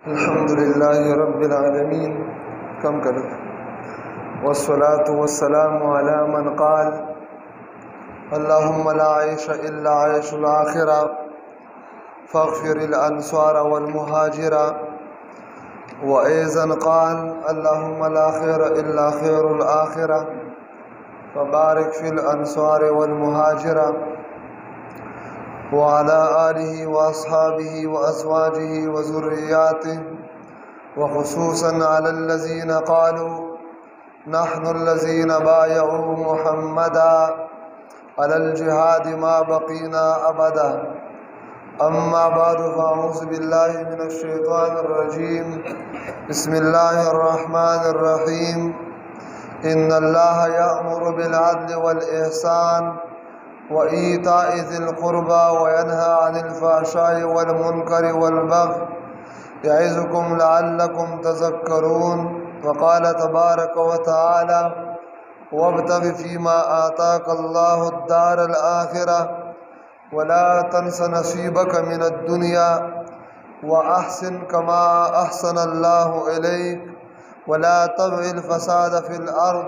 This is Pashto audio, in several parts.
अल्हम्दुलिल्लाहि रब्बिल आलमीन। कम कर वस्सलातु वस्सलामु अला मन क़ाल अल्लाहुम्मा ला आयशा इल्ला आयशुल आखिरा फ़ग़फ़िरिल अंसार वल मुहाजिरा व ऐज़न क़ाल अल्लाहुम्मा ला खैरा इल्ला खैरुल आखिरा फ़बारिक फ़िल अंसार वल मुहाजिरा व अला आलिहि व अस्हाबिहि व अज़वाजिहि व ज़ुर्रिय्यातिहि व ख़ुसूसन अलल्लज़ीना क़ालू नहनुल्लज़ीना बायअू मुहम्मदा अलल जिहादि मा बक़ीना अबदा। अम्मा बअदु फ़अऊज़ु बिल्लाहि मिनश शैतानिर रजीम। बिस्मिल्लाहिर रहमानिर रहीम। इन्नल्लाहा यअमुरु बिल अदलि वल इहसान व ईताइ ज़िल क़ुरबा व यन्हा अनिल फ़हशाइ वल मुनकरि वल बग़य यइज़ुकुम लअल्लकुम तज़क्करून। व क़ाल तबारक व तआला वब्तग़ि फ़ीमा आताकल्लाहु द्दारल आखिरह व ला तंस नसीबक मिनद दुनिया व अहसिन कमा अहसनल्लाहु इलैक व ला तबग़िल फ़साद फ़िल अर्ज़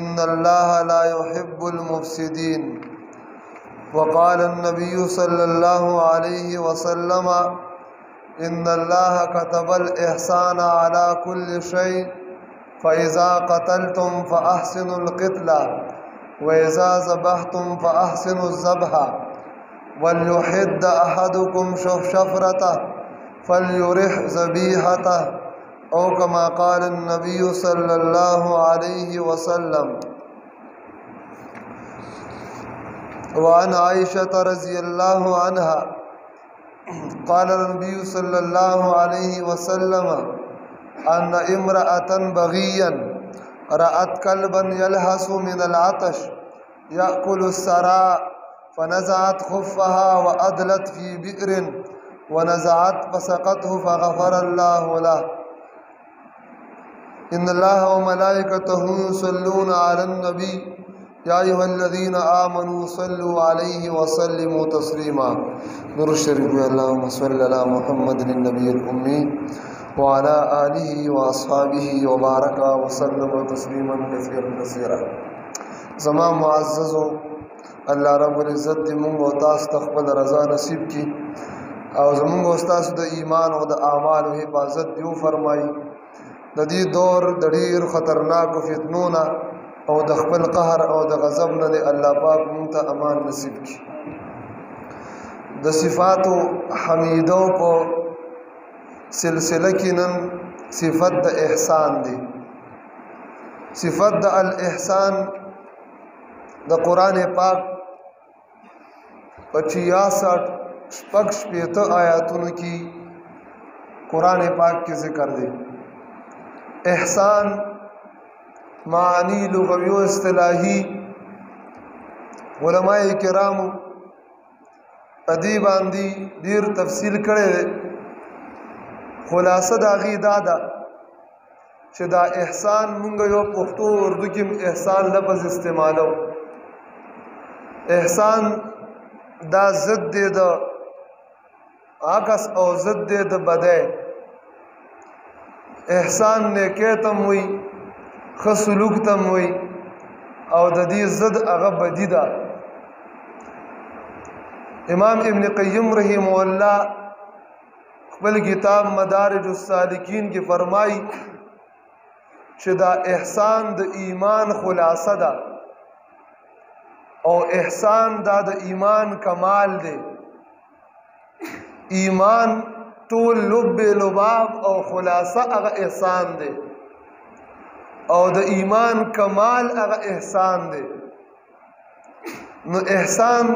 इन्नल्लाहा ला युहिब्बुल मुफ़्सिदीन। व क़ाल अन्नबिय्यु सल्लल्लाहु अलैहि वसल्लम इन्नल्लाहा कतबल इहसान अला कुल्लि शै फ़इज़ा क़तलतुम फ़अहसिनुल क़ित्ला व इज़ा ज़बहतुम फ़अहसिनुज़ ज़ब्हा वल्युहिद्द अहदुकुम शफ़रतह फ़ल्युरिह ज़बीहतह औ कमा क़ाल अन्नबिय्यु सल्लल्लाहु अलैहि वसल्लम। व अन आइशा रज़ियल्लाहु अन्हा क़ाल नबिय्यु सल्लल्लाहु अलैहि वसल्लम अन्न इम्रअतन बग़िय्यन रअत कल्बन यलहसु मिनल अतश यअकुलु सरा फ़नज़अत ख़ुफ़्फ़हा व अदलत फ़ी बि'रिन व नज़अत फ़सक़तहु फ़ग़फ़रल्लाहु लहा। इन्नल्लाहा व मलाइकतहु युसल्लूना अलन नबी या अय्युहल्लज़ीना आमनू सल्लु अलैहि व सल्लिमू तस्लीमा। दुरूद शरीफ अल्लाहुम्मा सल्लि अला मुहम्मदिन नबिय्यिल उम्मी व अला आलिहि व अस्हाबिहि व बारका व सल्लम तस्लीमन कसीरन कसीरा। ज़मा मुअज़्ज़ज़ो अल्लाह रब्बुल इज़्ज़त दी मुंग व तास तख़्बल रज़ा नसीब की और ज़मुंग उस्तास द ईमान व द आमाल व हिफाजत दियो फरमाई। द दी दौर द ढेर ख़तरनाक फितनों और द ख़पल कहर और द ग़ज़ब न दे अल्लाह पाक मुंग ता अमान नसीब की। द सिफ़ात हमीदों को सिलसिला की नन सिफ़त द एहसान दी। सिफ़त द अल एहसान द कुरान पाक 66 आयातों की कुरान पाक के ज़िक्र दे। एहसान मानी लुग़वी व इस्तिलाही उलमाए किराम अदीबांदी दीर तफसील करे। खुलासा दागी दादा दा एहसान मुंग यो पुख्तो उर्दू की एहसान लफ्ज़ इस्तेमालो। एहसान दा ज़िद दे द आकस और ज़िद दे द बदे। एहसान ने के तम हुई खसलूक तम हुई और ददी ज़िद अग़ बदीदा। इमाम इब्न क़य्यिम रहिमहुल्लाह क़बल किताब मदारिजुस सालिकीन की फरमाई दा एहसान द ईमान खुलासा दा और एहसान दा द ईमान कमाल दे। ईमान टोल लुब लुबाब और खुलासा अग एहसान दे और द ईमान कमाल अग एहसान दे। न एहसान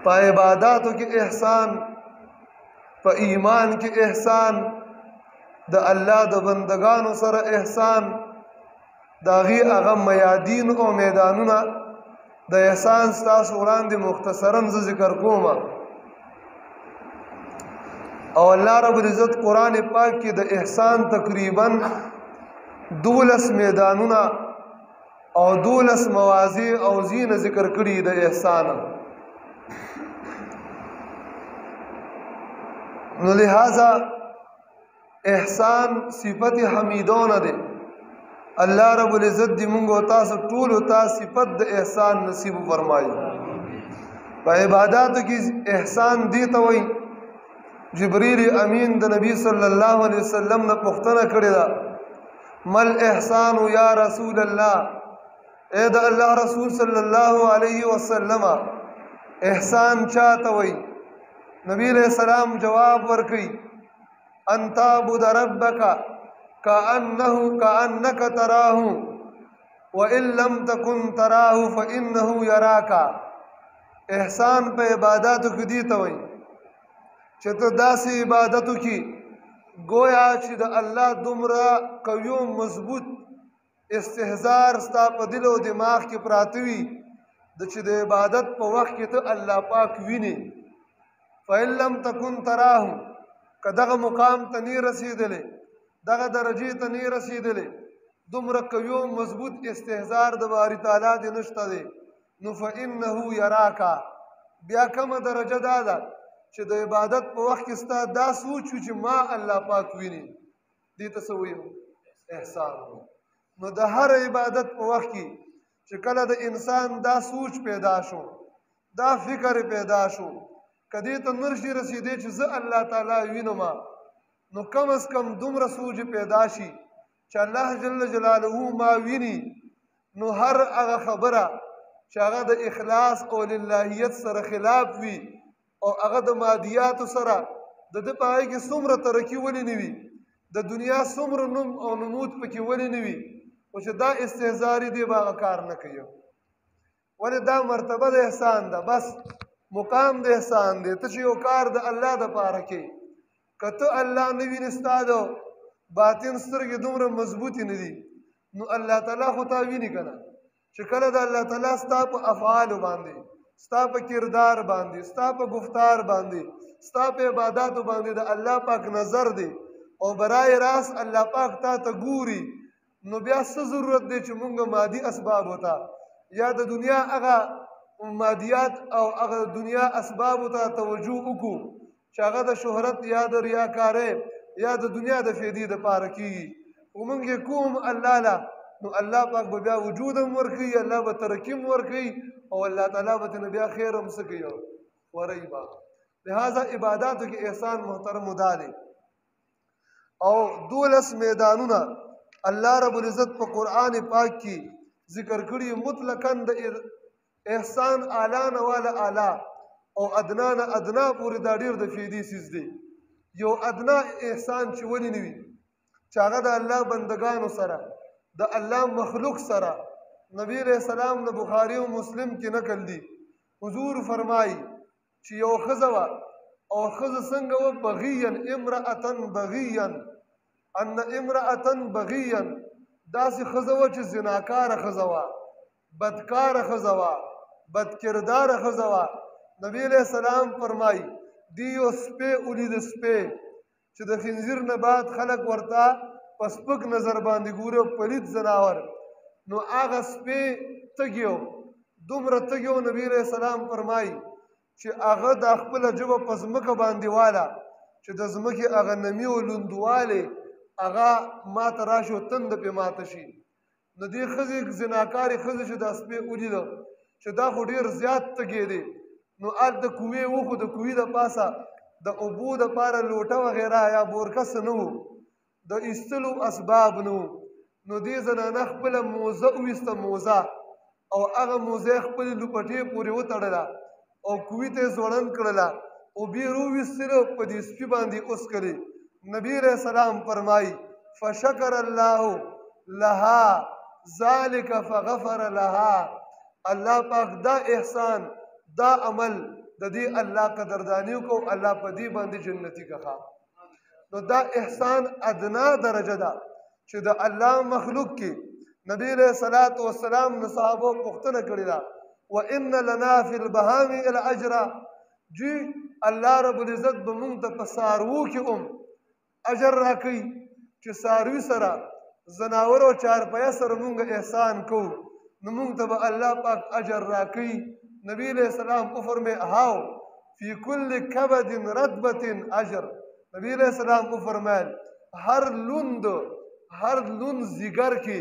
पा इबादातों के एहसान पा ईमान के एहसान द अल्लाह द बंदगानों सर एहसान दागी अगम मयादीन और मैदानुना द एहसान स्तास उड़ान दे मुख्तसरन ज़िक्र कोमा। और अल्लाह रब्बुल इज़्ज़त कुरान पाक की द एहसान तकरीबन 12 मैदानुना और 12 मवाज़ी और ज़ीन ज़िक्र करी द एहसान। लिहाजा احسان صفت حمیدونه دی. الله رب العزت دی مونږ او تاسو ټول ته صفت د احسان نصیب فرمایي. په عبادتو کې احسان دی ته وایي. جبريل امین د نبی صلی الله علیه وسلم نه پوښتنه کړې ده مل احسان یا رسول الله، اے د الله رسول صلی الله علیه وسلم احسان چاته وایي؟ نبی علیہ السلام جواب ورکړي ان تعبد ربک کأنک تراه وان لم تکن تراه فانه یراک. احسان په عبادتو کې دی ته وایي چې ته داسې عبادتو کې گویا چې د الله دومره قوي او مضبوط استحضار ستا په دل او دماغ کې پراته وي چې د عبادت په وخت کې ته الله پاک وینې. فإن لم تكن تراه، که دغه مقام ته نه رسېدلی، دغه درجې ته نه رسېدلی، دومره قوي او مضبوط استحضار د باري تعالی دې نشته دی، نو فإنه یراک. بیا کومه درجه دا ده چې د عبادت په وخت کې ستا دا سوچ وي چې ما الله پاک ویني، دې ته څه وایو؟ احسان. نو د هر عبادت په وخت کې چې کله د انسان دا سوچ پیدا شو، دا فکر پیدا شو، که دې ته نرشي رسېدی چې زه الله تعالی وینم، نو کم از کم دومره سوچ پیدا شي چې الله جل جلاله ما ویني، نو هر هغه خبره چې هغه د اخلاص او للهیت سره خلاف وي او هغه د مادیاتو سره د ده په هغې کې څومره ترقي ولې نه وي، د دنیا څومره نوم او نمود پکې ولې نه وي، خو چې دا استهزار دی به هغه کار نه کوي. ولې دا مرتبه د احسان ده، بس مقام د احسان دی. ته چې یو کار د الله دپاره کوې، که ته الله نه وینې، ستا د باطن سترګې دومره مضبوطې نه دي، نو الله تعالی خو تا ویني که نه، چې کله د الله تعالی ستا په افعالو باندې، ستا په کردار باندې، ستا په گفتار باندې، ستا په عباداتو باندې د الله پاک نظر دی او برای راست الله پاک تا ته ګوري، نو بیا څه ضرورت دی چې مونږ مادي اسبابو ته یا د دنیا هغه مادیات او هغه دنیا اسبابو ته توجه وکړو چې هغه د شهرت یا د ریاکارۍ یا د دنیا د فیدې دپاره کېږي، خو مونږ یې کوم الله له، نو الله پاک به بیا وجود هم ورکوي، الله به ترقي هم ورکوي او الله تعالی به ترنه بیا خیر هم څه کوي وروي به. لہذا عباداتو کې احسان محترمو دا دی. او 12 میدانونه الله رب العزت په قرآن پاک کې ذکر کړي، مطلقاً د احسان اعلی نه والا اعلی او ادنا نه ادنا پورې دا ډېر د فیدې څیز دی. یو ادنا احسان چې ولې نه وي، چې هغه د الله بندګانو سره، د الله مخلوق سره. نبی علیہ السلام د بخاری او مسلم کې نقل دی، حضور فرمایي چې یو ښځه وه او ښځه څنګه وه؟ بغیًا امرأة بغیًا، ان امرأة بغیًا، داسې ښځه وه چې زناکاره ښځه وه، بدکاره ښځه وه، بدکرداره ښځه وه. نبی علیہ السلام فرمایي دی یو سپی ولید، سپی چې د خنزیر نه بعد خلک ورته په سپک نظر باندې ګوري او پلید زناور، نو هغه سپی تږی و، دومره تږی و. نبی علیہ السلام فرمایي چې هغه د خپله ژبه په ځمکه باندې واله چې د ځمکې هغه نمي او لوندوالی هغه ماته راشي او تنده پرې ماته شي. نو دې ښځې زناکارې ښځې چې دا سپی ولیده چې دا خو ډېر زیات تږی دی، نو هلته کوې وخو د کوې د پاسه د اوبو دپاره لوټه وغیره یا بورکس نه و، د ایستلو اسباب نه و. نو دې زنانه خپله موزه وویسته، موزه، او هغه موزه یې خپلې لوپټې پورې وتړله او کوې ته یې ځوړند کړله او بیا یې راوویستله په دې سپي باندې اوسکلې. نبی علیہ السلام فرمایي فشکر الله لها ذلك فغفر لها. الله پاک دا احسان، دا عمل د دې الله قدردانی وکړو، الله په دې باندې جنتي کړه. نو دا احسان ادنا درجه ده چې د الله مخلوق کې نبی علیہ الصلوۃ والسلام نه صحابه پوښتنه کړې ده وان لنا فی البهائم الاجر، جی الله رب العزت به مونږ ته په څاروو کې اجر راکوي چې څاروي سره زناور او چارپایه سره مونږ احسان کوو، نو مونږ ته به الله پاک اجر راکوي. نبی علیہ السلام وفرمایي هاو فی کل کبد رطبة اجر. نبی علیہ السلام وفرمایل هر لوند زیګر کې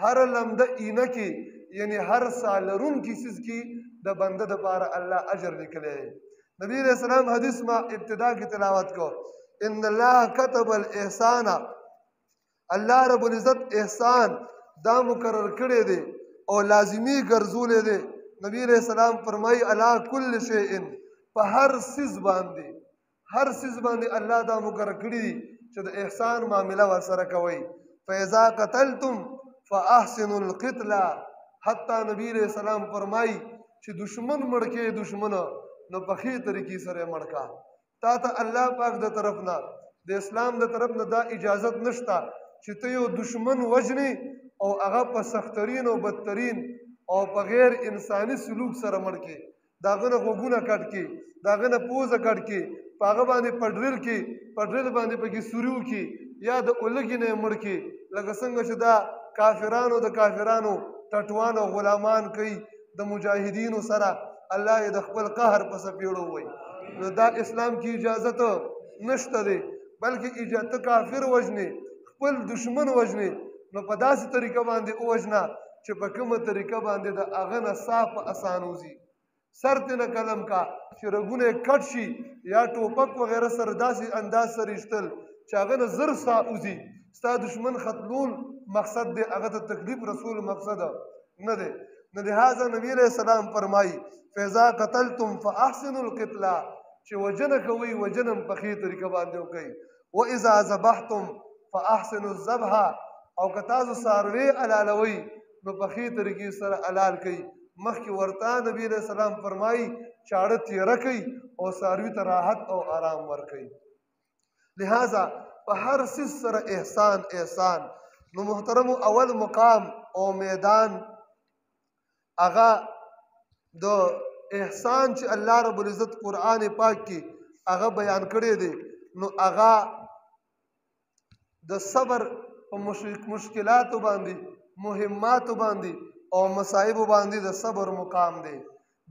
هر لمده اینه کې یعنی هر سالرون کی سیز کی د بنده د پاره الله اجر لیکلی نبی علیہ السلام حدیث ما ابتدا کی تلاوت کو ان الله كتب الاحسان الله رب العزت احسان دا مقرر کړی دی او لازمی ګرځولې دی نبی علیہ السلام فرمای علی کل شیء په هر سیز باندې الله دا مقرر کړی دی چې د احسان معامله ورسره کوي فاذا قتلتم فاحسنوا القتل حتی نبی علیہ السلام فرمای چې دشمن مړ کې دشمن نو په ښې طریقې سره مړ کا تا ته الله پاک د طرف نه د اسلام د طرف نه دا اجازت نشته چې ته یو دشمن وژنې او هغه په سخترین او بدترین او په غیر انساني سلوک سره مړ کې داغه نه غوږونه کټ کې داغه نه پوزه کټ کې په هغه باندې پډرل باندې پکې سوریو کې یا د اولګې نه مړ کې لکه څنګه چې دا کافرانو ټټوان او غلامان کوي د مجاهدینو سره الله یې د خپل قهر په سپېړو وي نو دا اسلام کې اجازت نشته دی بلکې اجازت کافر وژنې خپل دشمن وژنې نو په داسې طریقه باندې ووژنه چې په کومه طریقه باندې د هغه نه صاف اسان وځي سر ته نه قلم کا چې رګونه کټ شي یا ټوپک وغیره سره داسې انداز سره ایستل چې هغه نه زر سا وځي ستا دشمن ختمول مقصد دی هغه ته تکلیف رسول مقصد نه دی نو لہذا نبی علیہ السلام فرمایي فاذا قتلتم فاحسنوا القتل چې وجنه کوي وجنم په ښې طریقه باندې وکړي واذا ذبحتم فاحسنوا الذبح او که تاسو څاروي حلالوئ نو په ښې طریقې سره حلال کړئ مخکې ورته نبی علیہ السلام فرمایي چاړه تیره کړئ او څاروي ته راحت او آرام ورکړئ لہذا په هر څیز سره احسان نو محترمو اول مقام او میدان هغه د احسان چې الله رب العزت قرآن پاک کې هغه بیان کړی دی نو هغه د صبر په مشکلاتو باندې مهماتو باندې او مصائب باندې د صبر مقام دی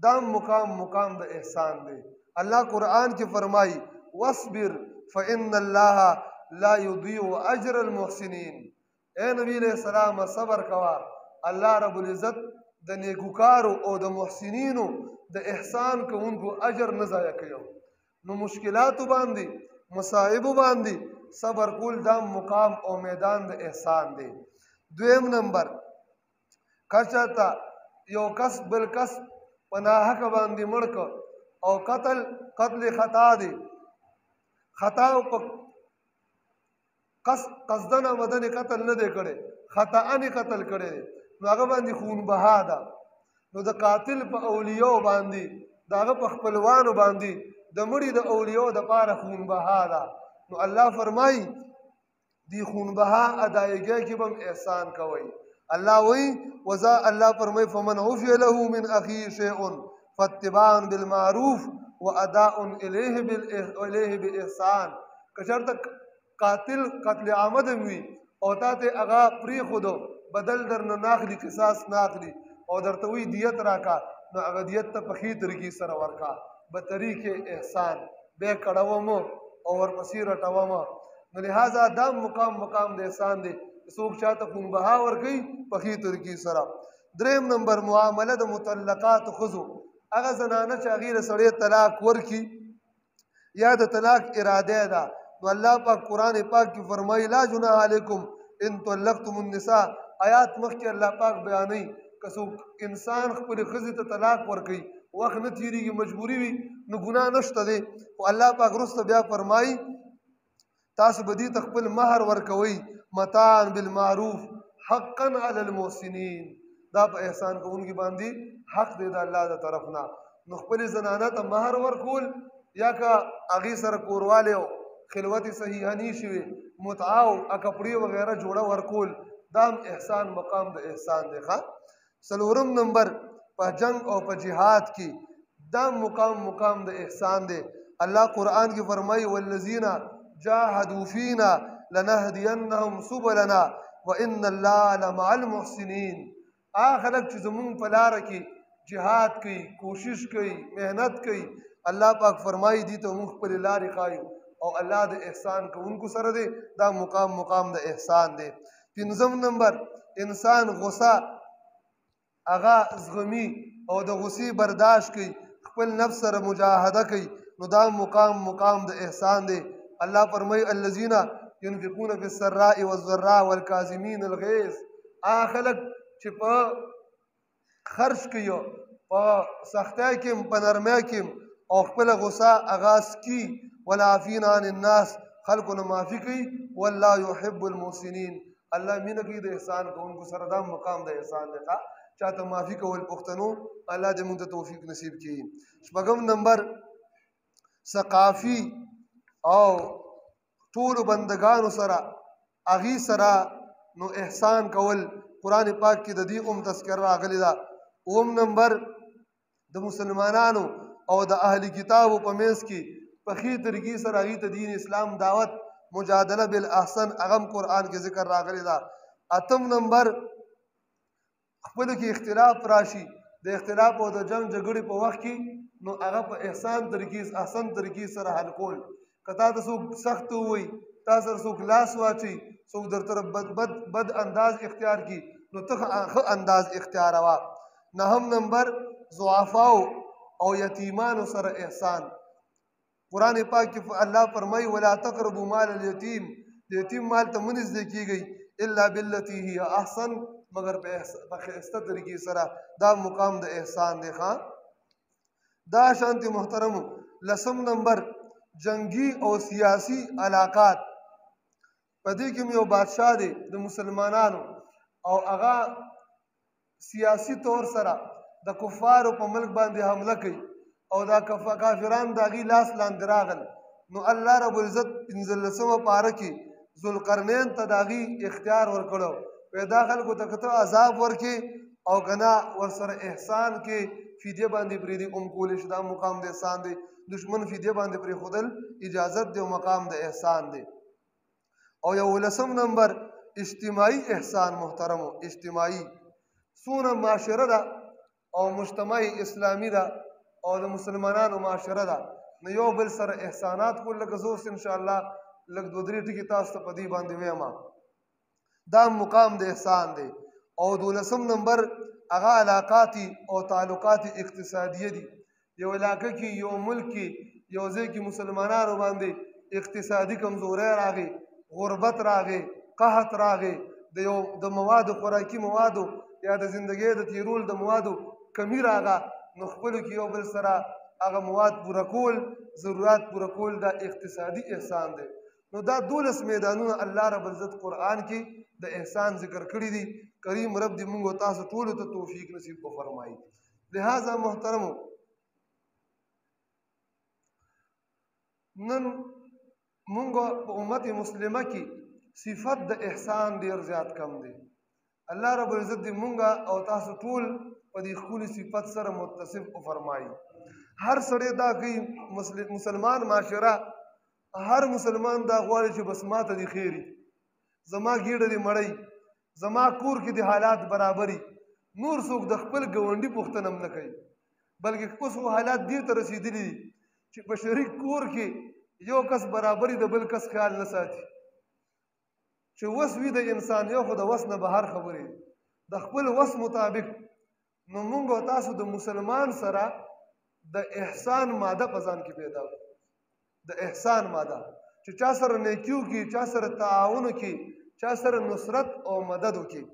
دا مقام د احسان دی الله قرآن کې فرمایي واصبر فإن الله لا يضيع اجر المحسنين اے نبی علیہ السلام صبر کوا الله رب العزت د نیکوکارو او د محسنینو د احسان کوونکو اجر نه ضایع کوي نو مشکلاتو باندې مصائب باندې صبر کول دا مقام او میدان د احسان دی دویم نمبر کچاته یو کس بل کس پناه کا باندې مړک او قتل خطا دی خطا په قصدن مدن قتل نه دی کړي خطا ان قتل کړي نو هغه باندې خون بها ده نو د قاتل په اولیاء باندې داغه په خپلوانو باندې د مړي د اولیاء د پاره خون بها ده نو الله فرمای دی خون بها ادایګي کې بم احسان کوي الله وی وذا الله فرمای فمن عفي له من اخي شيء فاتباع بالمعروف واداء اليه باحسان کچرته قتل عامد وي او ته هغه پری خودو بدل در نه ناخلی قصاص ناخلی او درته وی دیت راکا نو هغه دیت ته په ښې طریقې سره ورکا به طریقې احسان به کړوم او ورپسې رټوم نو لہذا دا مقام د احسان دی څوک چاته خون بها ورکوي په ښې طریقې سره دریم نمبر معامله د مطلقات ښځو هغه زنانه چې هغې له سړی طلاق ورکي یا د طلاق اراده ده نو الله پاک قرآن پاک کې فرمایي لا جناح علیکم ان طلقتم النساء آیات مخکې الله پاک بیانوي که څوک انسان خپلې ښځې ته طلاق ورکوي وخت نه تېرېږي مجبوري وي نو ګناه نشته دی خو الله پاک وروسته بیا فرمایي تاسو به دې ته خپل مهر ورکوئ متاعا بالمعروف حقا علی المحسنین دا په احسان کوونکي باندې حق دی د الله د طرف نه نو خپلې زنانه ته مهر ورکول یا که هغې سره کوروالی او خلوت صحیحه نه شوي متعه او کپړې وغیره جوړه ورکول دا احسان مقام د احسان دی ښه څلورم نمبر په جنگ او په جهاد کې دا مقام د احسان دی الله قرآن کې فرمایي والذین جاهدوا فینا لنهدینهم سبلنا وان الله لمع المحسنین هغه خلک چې زمونږ په لاره کې جهاد کوي کوشش کوي محنت کوي الله پاک فرمایي دي ته موږ خپلې لارې ښایو او الله د احسان کوونکو سره دی دا مقام د احسان دی پنځم نمبر انسان غصه هغه زغمي او د غصې برداشت کوي خپل نفس سره مجاهده کوي نو دا مقام د احسان دی الله فرمایي الذین ينفقون في السراء والضراء والكاظمين الغيظ هغه خلک چې په خرج کوي په سختۍ کې په نرمۍ کې او خپل غصه اغاز کی والعافین عن الناس خلکو نه معافي کوي والله يحب المحسنين الله مینه کوي د احسان کوونکو سره دا مقام د احسان دی چاته معافي کول پښتنو الله دې موږ ته توفیق نصیب کړي شپږم نمبر ثقافي او ټول بندگانو سره اغي سره نو احسان کول قران پاک کې د دې تذکر راغلی دا اوم نمبر د مسلمانانو او د اهل کتابو په منځ کې په خې طریقې سره اغي ته دین اسلام دعوت مجادله بالاحسن اغم قران کې ذکر راغلی دا اتم نمبر خپل کې اختلاف راشي د اختلاف او د جنگ جګړې په وخت کې نو هغه په احسان طریقې احسن طریقې سره حل کول کته تاسو سخت وي تاسو څوک لاس واچي څوک درته بد انداز اختیار کی نو ته انداز اختیار وا نهم نمبر ضعفاء او یتیمان سره احسان قران پاک کې الله فرمایي ولا تقربوا مال اليتيم د یتیم مال ته منځ کیږي الا بالتي هي احسن مگر په خسته طریقې سره دا مقام د احسان دی ښا دا شانتی محترم لسم نمبر جنگی او سیاسی علاقات پدې کې یو بادشاہ دی د مسلمانانو او هغه سیاسی طور سره د کفارو په ملک باندې حمله کوي او دا کافران داغي لاس لاندې راغل نو الله رب العزت 15 پاره کې ذوالقرنین ته داغي اختیار ورکړو پیدا خلکو ته کته عذاب ورکي او غنا ورسره احسان کې فدیه باندې پریدي کول شي دا مقام د احسان دی دشمن فدیه باندې پری خودل اجازت دی او مقام د احسان دی او یو لسم نمبر اجتماعي احسان محترمو اجتماعي سونه معاشره ده او مجتمعي اسلامي ده او د مسلمانانو معاشره ده نو یو بل سره احسانات کول لکه زوس ان شاء الله لکه دوه درې ټکي تاسو ته پدی باندې وایم دا مقام د احسان دی او دولسم نمبر هغه علاقاتی او تعلقات اقتصادیه دي یو علاقه کې یو ملک کې یو ځای کې مسلمانانو باندې اقتصادي کمزوري راغی غربت راغی قحط راغی د موادو خوراکي موادو یا د ژوندۍ د تیرول د موادو کمی راغه نو خپل کې یو بل سره هغه مواد پوره کول ضرورت پوره کول دا اقتصادي احسان دی نو دا دولس میدانونه الله رب عزت قرآن کې د احسان ذکر کړی دي کریم رب دې موږ تاسو ټول ته توفیق نصیب کو فرمایي لہذا محترمو نن موږ په امت مسلمه کې صفت د احسان ډیر زیات کم دی الله رب العزت دې موږ او تاسو ټول په دې خولي صفت سره متصف کو فرمایي هر سړی دا کوي مسلمان معاشره هر مسلمان دا غواړي چې بس ماته دي خیری زما ګیډه دي مړی زما کور کې دي حالات برابري نور څوک د خپل ګوندی پوښتنه نه کوي بلکې اوس حالات دې ته رسیدلي چې په شریک کور کې یو کس برابري د بل کس خیال نه ساتي چې وس وی د انسان یو خو د وس نه بهر خبرې د خپل وس مطابق نو موږ تاسو د مسلمان سره د احسان ماده په ځان کې پیدا د احسان ماده چې چا سره نیکیو کې چا سره تعاون کې چا سره نصرت او مدد وکي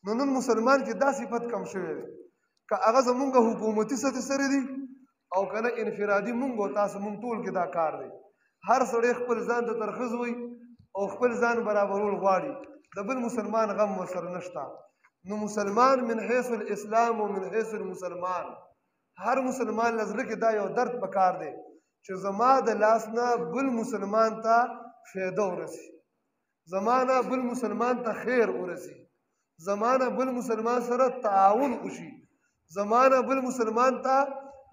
نو نن مسلمان کې دا صفت کم شوی دی که هغه زمونږ حکومتي سطح سره دي او کنه انفرادي مونږ تاسو مونږ ټول کې دا کار دی هر سړی خپل ځان ته ترخص وي او خپل ځان برابرول غواړي د بل مسلمان غم ورسره نشته نو مسلمان من حيث الاسلام او من حيث المسلمان هر مسلمان لزړه کې دا یو درد پکار دی چې زما د لاس نه بل مسلمان ته فایده ورسي زمانه بل مسلمان ته خیر ورسي زمانه بل مسلمان سره تعاون وشي زمانه بل مسلمان ته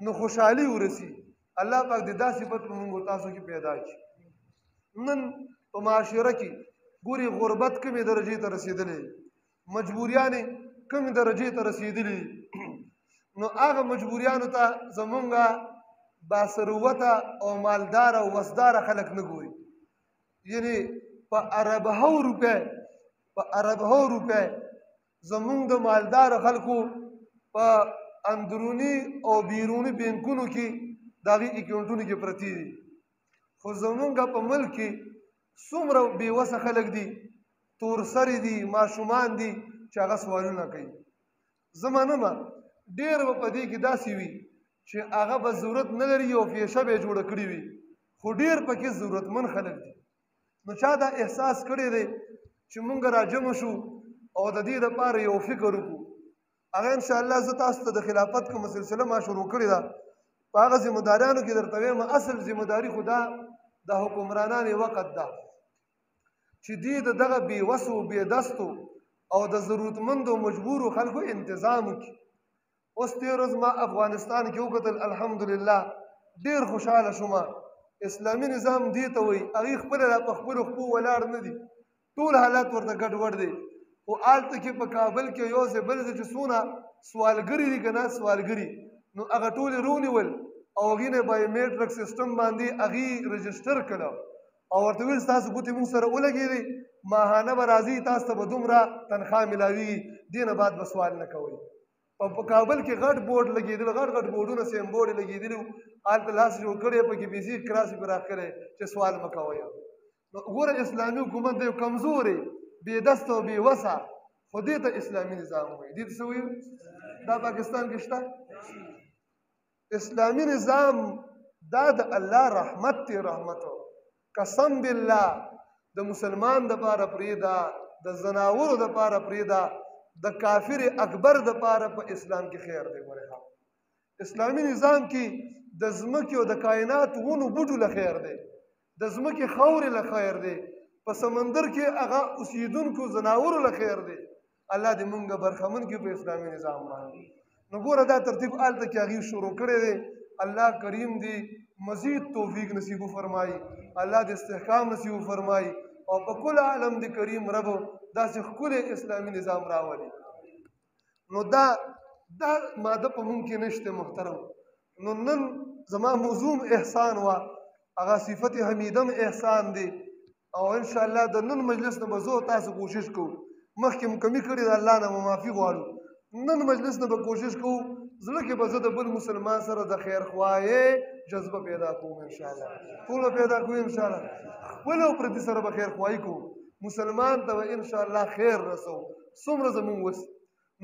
نو خوشحالي ورسي الله پاک دې دا صفت موږ تاسو کې پیدا کړي نن په معاشره کې ګوري غربت کومې درجه ته رسیدلې مجبوریانې کومې درجه ته رسیدلې نو هغه مجبوریانو ته زمونږه باثروته او مالدار او وسدار خلک نه ګوري یعنی په اربهو روپۍ زمونږ د مالدار خلکو په اندرونی او بیرونی بینکونو کې د هغې اکاونټونو کې پرتې دي خو زمونږ په ملک کې څومره بېوسه خلک دي تور سرې دي ماشومان دي چې هغه سوالونه کوي زه منم ډېر به په دې کې داسې وي چې هغه به ضرورت نه لري او پیشه به یې جوړه کړې وي خو ډېر پکې ضرورتمند خلک دي نو چا دا احساس کړی دی چې مونږ راجمع شو او د دې دپاره یو فکر وکړو هغه انشاءالله زه تاسو ته د خلافت کومه سلسله ما شروع کړې ده په هغه ذمهداریانو کې درته وایم اصل ذمهداري خو دا د حکمرانانو وقت ده چې دوی د دغه بېوسو بېدستو او د ضرورتمندو مجبورو خلکو انتظام وکړي اوس تېر ورځ ما افغانستان کې وکتل الحمدلله ډېر خوشحاله شوم اسلامي نظام دې ته وایي هغې خپله را په خپلو خپو ولاړ نه دي ټول حالات ورته ګډوډ دی خو هلته کې په کابل کې یو ځای بل ځای چې څونه سوالګري دي که نه سوالګري نو هغه ټولې رونیول او هغې نه بایومیټرک سیسټم باندې هغې رجسټر کړه او ورته ویل ستاسو ګوتې موږ سره ولګېدې ماهانه به راځي تاسو ته به دومره تنخوا میلاویږي دې نه بعد به سوال نه کوئ په کابل کې غټ بورډ لګېدل غټ بورډونه سیم بورډ لګېدلي وو هلته لاس جوړ کړی پکې پیسې کراسې پرې راښکلی چې سوال مه کوئ نو ګوره اسلامي حکومت دی کمزورې بېدسته او بېوسه خو دې ته اسلامي نظام وایي دې ته څه وایي دا پاکستان کې شته اسلامي نظام دا د الله رحمت دی رحمت قسم بالله د مسلمان دپاره پرېږده د زناورو دپاره پرېږده د کافر اکبر دپاره په اسلام کې خیر دی ګورې اسلامي نظام کې د ځمکې او د کائنات ونو بوټو له خیر دی د ځمکې خاورې له خیر دی په سمندر کې هغه اوسېدونکو زناورو له خیر دی الله دې مونږ برخمن کړي په اسلامي نظام باندې نو ګوره دا ترتیب هلته کې هغې شروع کړی دی الله کریم دی مزید توفیق نصیب فرمایي الله دې استحکام نصیب فرمایي او په کل عالم د کریم رب داسې ښکلی اسلامي نظام راولي نو دا ماده په مونږ کې نشته محترم نو نن زما موضوع احسان وه هغه صفت حمیدم احسان دی او انشاءالله د نن مجلس نه به زه تاسو کوشش کوو مخکې مو کمي کړې د الله نه مو معافي غواړو نن مجلس نه به کوشش کوو زړه کې به زه د بل مسلمان سره د خیرخواهۍ جذبه پیدا کوم انشاءالله ټول پیدا کوو انشاءالله خپل او پردي سره به خیرخواهي کوو مسلمان ته به انشاءالله خیر رسو څومره زمونږ وس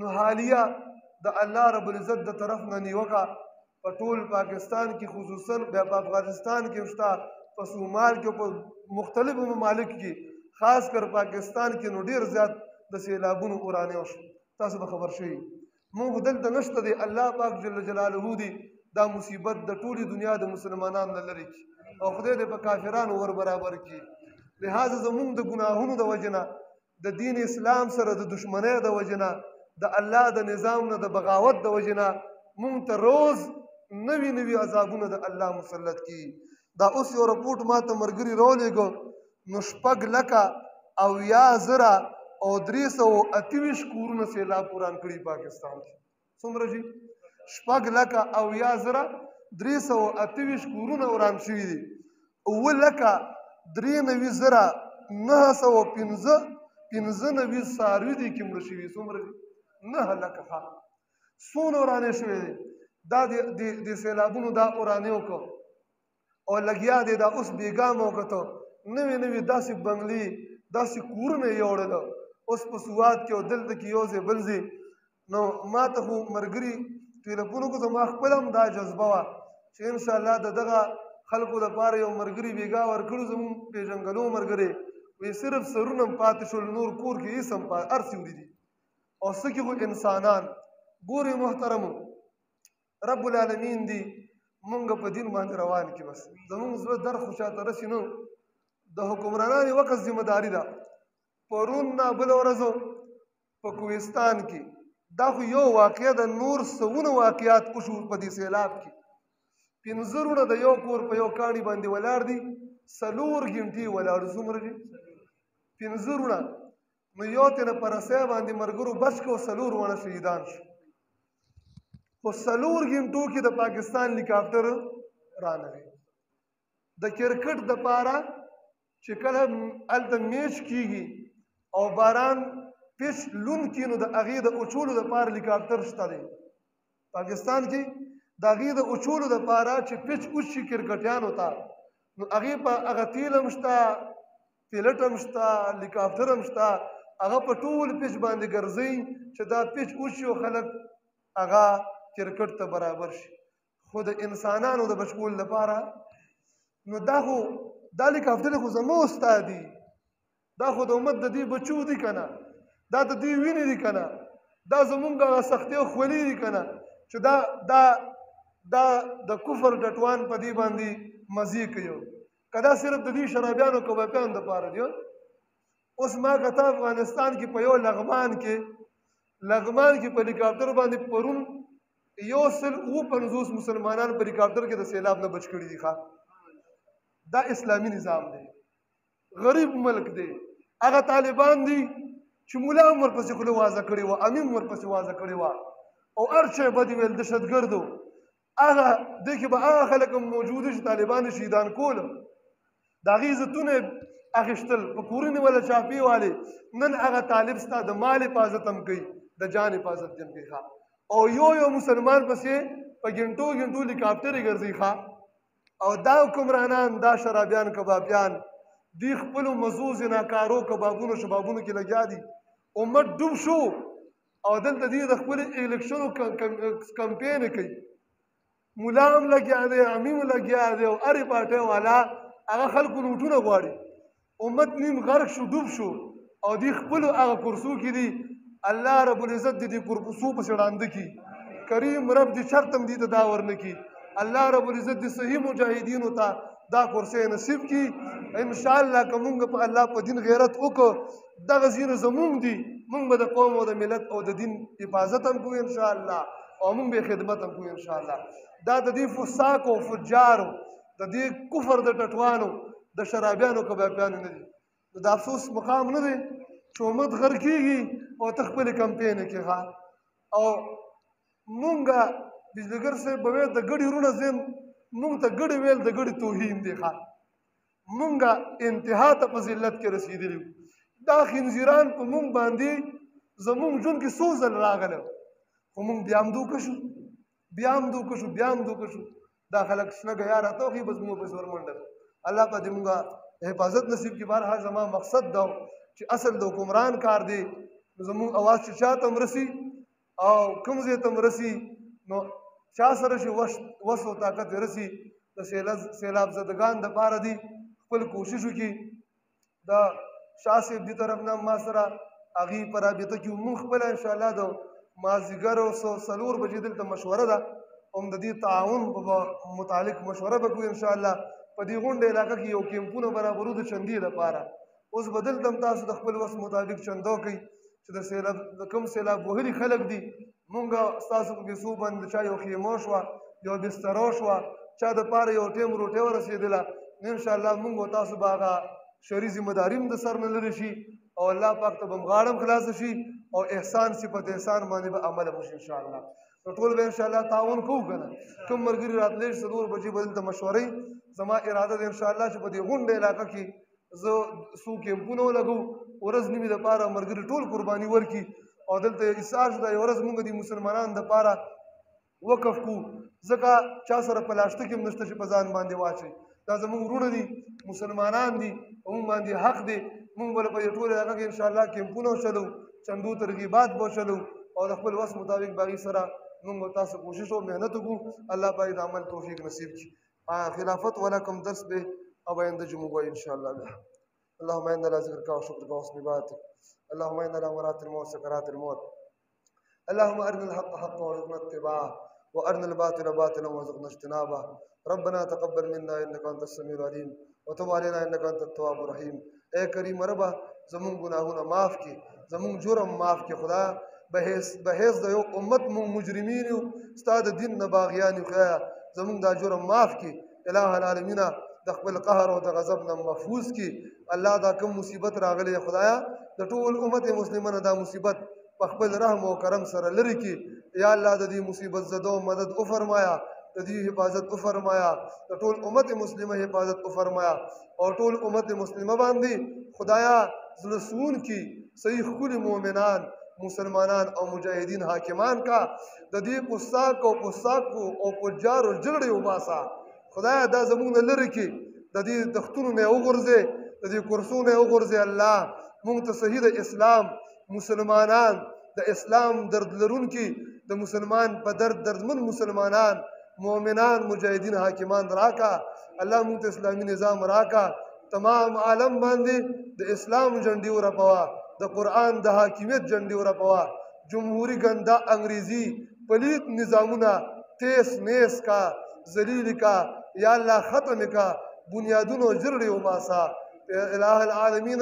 نو حالیه د الله رب العزت د طرف نه نیوکه په ټول پاکستان کې خصوصا بیا په افغانستان کې شته په صومال کې په مختلفو ممالک کې خاص کر پاکستان کې نو ډېر زیات د سیلابونو ورانې وشو تاسو به خبر شئ مونږ دلته نشته دی الله پاک جل جلاله دی دا مصیبت د ټولې دنیا د مسلمانانو نه لرې کړي او خدای دې په کافرانو ور برابر کړي لہذا زمونږ د ګناهونو د وجې نه د دین اسلام سره د دشمنۍ د وجې نه د الله د نظام نه د بغاوت د وجې نه مونږ ته روز نوي نوي عذابونه د الله مسلط کړي دا اوس یو رپورټ ما ته ملګري راولېږه نو 6,80,000 او 328 کورونه سیلاب وران کړي پاکستان کې څومره جي 6,80,328 کورونه وران شوي دي 9,93,995 څاروي دي کې مړه شوي څومره دي 9,00,000 څونه ورانې شوي دي دا د سیلابونو دا ورانې وکړو او لګیا دی دا اوس بېګامه وکړو نوې نوې داسې بنګلې داسې کورونه یې وړله اوس په سوات کې او دلته کې یو ځای بل ځای نو ما ته خو ملګري ټلیفون وکړو زما خپله هم دا جذبه وه چې انشاءالله د دغه خلکو دپاره یو ملګري بېګا ورکړو زمونږ پېژنګلو ملګري وی صرف سرونه هم پاتې شول نور کور کې هېڅ هم هر څه وړي دي او څه کې خو انسانان ګورې محترمو رب العالمین دی مونږ په دین باندې روان کې بس زمونږ زړه در خو چاته رسي نو د حکمرانانو وقت ذمه داري ده پرون نه بله ورځو په کوهستان کې دا خو یو واقعه د نور سوونه واقعات وشو په دې سیلاب کې 5 وروڼه د یو کور په یو کاڼي باندې ولاړ دي 4 غنټې ولاړ څومره دي 5 وروڼه نو یو تنه په رسۍ باندې ملګرو بچ کړو 4 وروڼه شهیدان شو خو 4 غنټو کې د پاکستان هلیکاپټر رانغی د کرکټ دپاره چې کله هلته میچ کیږي او باران پیچ لون کی نو د هغې د اچولو دپاره هلیکاپټر شته دی پاکستان کې د هغې د اچولو دپاره چې پیچ وشي کرکټیانو ته نو هغې په هغه تیل هم شته پیلټ هم شته هلیکاپټر هم شته هغه په ټول پیچ باندې ګرځوي چې دا پیچ وشي او خلک هغه کرکټ ته برابر شي خو د انسانانو د بچکول لپاره نو دا خو دا هلیکاپټر خو زموږ ستا دي دا خو د امت د دې بچو دي که نه دا د دې وینې دي که نه دا زمونږ هغه سختۍ او خولې دي که نه چې دا د کفر ډټوان په دې باندې مزې کوي که دا صرف د دې شرابیانو کبابیانو دپاره دی اوس ما کته افغانستان کې په یو لغمان کې په هلیکاپټر باندې پرون 150 مسلمانان په هلیکاپټر کې د سیلاب نه بچ کړي دي دا اسلامي نظام دی غریب ملک دی هغه طالبان دي چې مولا هم ورپسې خوله وازه کړې وه امیم ورپسې وازه کړې وه او هر شی به دې ویل دهشتګردو هغه دې کې به هغه خلک هم موجود چې طالبان شهیدان کول د هغې عزتونه اخیستل په کورونې ولا چاپې والې نن هغه طالب ستا د مال حفاظت هم کوي د جان حفاظت هم کوي او یو مسلمان پسې په ګنټو هلیکاپټر یې ګرځي او دا حکمرانان دا شرابیان کبابیان دی خپلو مزو زناکارو کبابونو شبابونو کې لګیا دي امت ډوب شو او دلته دې د خپل الیکشنو کمپین کوي مولا هم لګیا دی امیم لګیا دی او هرې پارټۍ والا هغه خلکو نوټونه غواړي امت نیم غرق شو ډوب شو او دی خپلو هغه کرسو کې دي الله رب العزت دې کرسو پسې ړانده کړي کریم رب دې چرته هم دې ته دا ورنه کړي الله رب العزت دې صحیح مجاهدینو ته دا کرسی نصیب کی انشاءاللہ که مونږ په الله په دین غیرت وکړو دغه ځینې زمونږ دي مونږ به د قوم او د ملت او د دین حفاظت هم کوو انشاءالله او مونږ به خدمت هم کوو انشاءالله دا د دې فساقو او فجارو د دې کفر د ټټوانو د شرابیانو کبابیانو نه دي نو د افسوس مقام نه دی چې امت غر کېږي او ته خپلې کمپینې کې او مونږ بجلیګر صاحب به ویل د ګډې وروڼه زم مونږ ته ګډې ویل د ګډې توهین دی مونږ انتها ته په ذلت کې رسېدلي دا خنزیران په مونږ باندې زمونږ ژوند کې څو ځل راغلی خو مونږ بیا هم دوکه شو دا خلک شنه ګیا راته وخي بس مونږ پسې ورمنډل الله په دې مونږ حفاظت نصیب کړي بهرحال زما مقصد دا چې اصل د حکمران کار دی زمونږ اواز چې چا ته هم رسي او کوم ځای ته هم رسي نو چا سره چې وس او طاقت رسي د سیلاب زدگان دپاره دي خپل کوشش وکړي د شاه صاحب دې طرف نه ما سره هغې په رابطه کې مونږ خپله انشاءالله د مازدیګر 4 بجې دلته مشوره ده هم د دې تعاون په متعلق مشوره به کوو انشاءالله په دې غونډه علاقه کې یو کیمپونه برابرو د چندې لپاره اوس به دلته هم تاسو د خپل وس مطابق چندو کوئ چې د کوم سیلاب وهلي خلک دي مونږ ستاسو په کیسو باندې چا یو خیمه شوه یو بستره شوه چا دپاره یو ټیم روټۍ ورسېدله نو انشاءالله مونږ او تاسو به هغه شرعي ذمهداري هم د سر نه لرې شي او الله پاک ته به هم غاړه هم خلاصه شي او احسان صفت احسان باندې به عمل وشي انشاءالله نو ټول به انشاءالله تعاون کوو که نه کوم ملګري راتلی شي 4 بجې به دلته مشورې زما اراده ده انشاءالله چې په دې غونډه علاقه کې زه څو کیمپونه ولګو ورځ نیمې دپاره ملګري ټول قرباني ورکړي او دلته احساس ده یو ورځ مونږ د مسلمانانو دپاره وقف کو ځکه چا سره پلاسټیک هم نشته چې په ځان باندې واچوي دا زمونږ وروڼه دي مسلمانان دي په مونږ باندې حق دی مونږ به په دې ټول علاقه کې انشاءالله کیمپونه وچلو چندو ترغیبات به وچلو او د خپل وس مطابق به هغې سره مونږ به تاسو کوشش او محنت وکړو الله پاک د عمل توفیق نصیب کړي خلافت والا کم درس به اب آئندہ جو مگوئی انشاءاللہ اللهم انا لا ذکرک و شکرک و حسن عبادتک اللهم انا لا مرات الموت سکرات الموت اللهم ارنا الحق حقا وارزقنا اتباعه وارنا الباطل باطلا وارزقنا اجتنابه ربنا تقبل منا انك انت السميع العليم وتب علينا انك انت التواب الرحيم اے کریم ربا زمون گناہونه معاف کی زمون جرم معاف کی خدا بحیث د یو امت مون مجرمین استاد دین نه باغیان خیا زمون دا جرم معاف کی الہ العالمین د خپل قهر او د غضب نه محفوظ کی الله دا کوم مصیبت راغلی خدایا د ټول امت مسلمانانو دا مصیبت په خپل رحم او کرم سره لري کی یا الله د دې مصیبت زدو مدد او فرمایا د دې حفاظت وفرمایا د ټول امت مسلمه حفاظت وفرمایا او ټول امت مسلمه باندې خدایا زړه سون کی صحیح ښکلي مؤمنان مسلمانان او مجاهدین حاکمان کا د دې پوساکو او پجارو جګړې وباسا خدایا دا زموږ نه لرې کړي د دې تختونو نه وغورځې د دې کرسو نه وغورځې الله موږ ته صحیح د اسلام مسلمانان د اسلام درد لرونکي د مسلمان په دردمن مسلمانان مؤمنان مجاهدین حاکمان راکا الله موږ ته اسلامي نظام راکا تمام عالم باندې د اسلام جنډې ورپوا د قرآن د حاکمیت جنډې ورپوا جمهوری ګندا انګریزي پلیت نظامونه تیس نیس کا ذلیل کا یا الله ختم کا بنیادونو جرړې وباسا الہ العالمین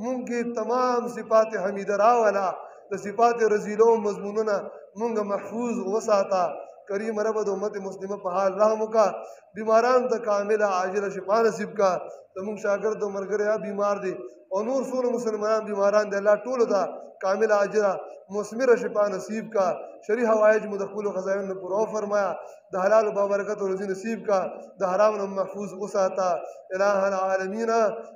مونږ کې تمام صفات حمیده راولا د صفات رزیلو مضمونونه مونږ محفوظ وساته کریم رب د امت مسلمه په حال رحم وکا بیماران ته کامله عاجله شفا نصیب کا زموږ شاګرد او مرګریا بیمار دي او نور څونه مسلمانان بیماران دي الله ټولو ته کامله عاجله مثمره شفا نصیب کا شرعي حوایج مو د خپلو خزایانو نه پوره فرمایا د حلال او بابرکت روزي نصیب کا د حرام نه محفوظ وساته الہ العالمین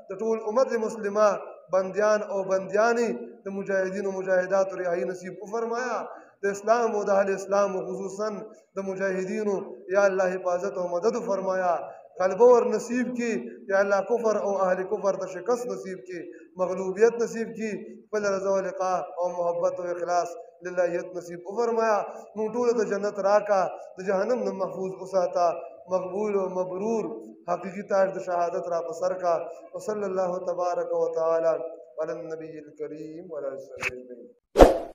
د ټول امت مسلمه بندیان او بندیانی د مجاهدین او مجاهدات رهایی نصیب فرمایا د اسلام او د اهل اسلام خصوصا د مجاهدینو یا الله حفاظت او مدد فرمایا غلبه ور نصیب کی یا الله کفر او اهل کفر ته شکست نصیب کی مغلوبیت نصیب کی بل رضا و لقاء او محبت او اخلاص للهیت نصیب فرمایا مونږ ټول ته جنت راکا د جهنم نه محفوظ وساته مقبول و مبرور حقیقی تاج د شهادت را پسر کا وصلی الله تبارک و تعالی علی النبی الکریم وعلی آله وصحبه